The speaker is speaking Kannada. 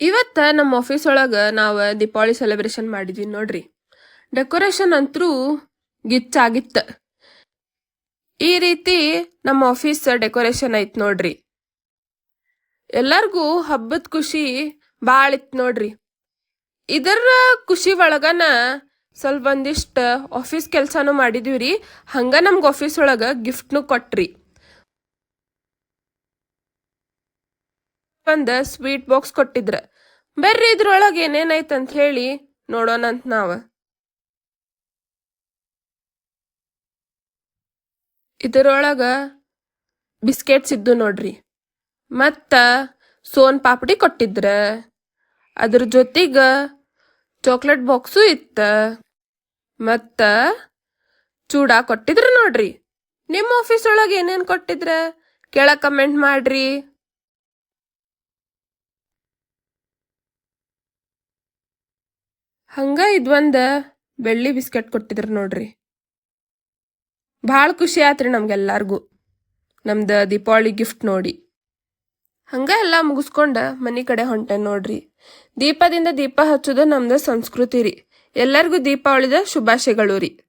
ಇವತ್ತ ನಮ್ಮ ಆಫೀಸ್ ಒಳಗ ನಾವು ದೀಪಾವಳಿ ಸೆಲೆಬ್ರೇಷನ್ ಮಾಡಿದ್ವಿ ನೋಡ್ರಿ. ಡೆಕೋರೇಷನ್ ಅಂತರೂ ಗಿಚ್ಚಾಗಿತ್ತ. ಈ ರೀತಿ ನಮ್ಮ ಆಫೀಸ್ ಡೆಕೋರೇಷನ್ ಐತ್ ನೋಡ್ರಿ. ಎಲ್ಲಾರ್ಗೂ ಹಬ್ಬದ ಖುಷಿ ಭಾಳ ಇತ್ತು ನೋಡ್ರಿ. ಇದರ ಖುಷಿ ಒಳಗನ ಸ್ವಲ್ಪ ಒಂದಿಷ್ಟ ಆಫೀಸ್ ಕೆಲ್ಸಾನು ಮಾಡಿದ್ವಿ. ಹಂಗ ನಮ್ಗೆ ಆಫೀಸ್ ಒಳಗ ಗಿಫ್ಟ್ನು ಕೊಟ್ರಿ. ಒಂದು ಸ್ವೀಟ್ ಬಾಕ್ಸ್ ಕೊಟ್ಟಿದ್ರ. ಬರ್ರಿ ಇದ್ರೊಳಗೆ ಏನೇನೈತಂತ ಹೇಳಿ ನೋಡೋಣಂತ ನಾವ. ಇದರೊಳಗ ಬಿಸ್ಕೆಟ್ಸ್ ಇದ್ದು ನೋಡ್ರಿ. ಮತ್ತ ಸೋನ್ ಪಾಪಡಿ ಕೊಟ್ಟಿದ್ರ. ಅದ್ರ ಜೊತೆಗ ಚಾಕ್ಲೇಟ್ ಬಾಕ್ಸು ಇತ್ತ. ಮತ್ತ ಚೂಡಾ ಕೊಟ್ಟಿದ್ರ ನೋಡ್ರಿ. ನಿಮ್ಮ ಆಫೀಸ್ ಒಳಗೆ ಏನೇನ್ ಕೊಟ್ಟಿದ್ರ ಕೆಳಗ್ ಕಮೆಂಟ್ ಮಾಡ್ರಿ. ಹಂಗ ಇದೊಂದ ಬೆಳ್ಳಿ ಬಿಸ್ಕೆಟ್ ಕೊಟ್ಟಿದ್ರ ನೋಡ್ರಿ. ಭಾಳ ಖುಷಿ ಆತ್ರಿ ನಮ್ಗೆಲ್ಲಾರ್ಗೂ ನಮ್ದು ದೀಪಾವಳಿ ಗಿಫ್ಟ್ ನೋಡಿ. ಹಂಗ ಎಲ್ಲ ಮುಗಿಸ್ಕೊಂಡ ಮನಿ ಕಡೆ ಹೊಂಟೇನ್ ನೋಡ್ರಿ. ದೀಪದಿಂದ ದೀಪ ಹಚ್ಚೋದು ನಮ್ದು ಸಂಸ್ಕೃತಿ ರೀ. ಎಲ್ಲರಿಗೂ ದೀಪಾವಳಿದ ಶುಭಾಶಯಗಳು ರೀ.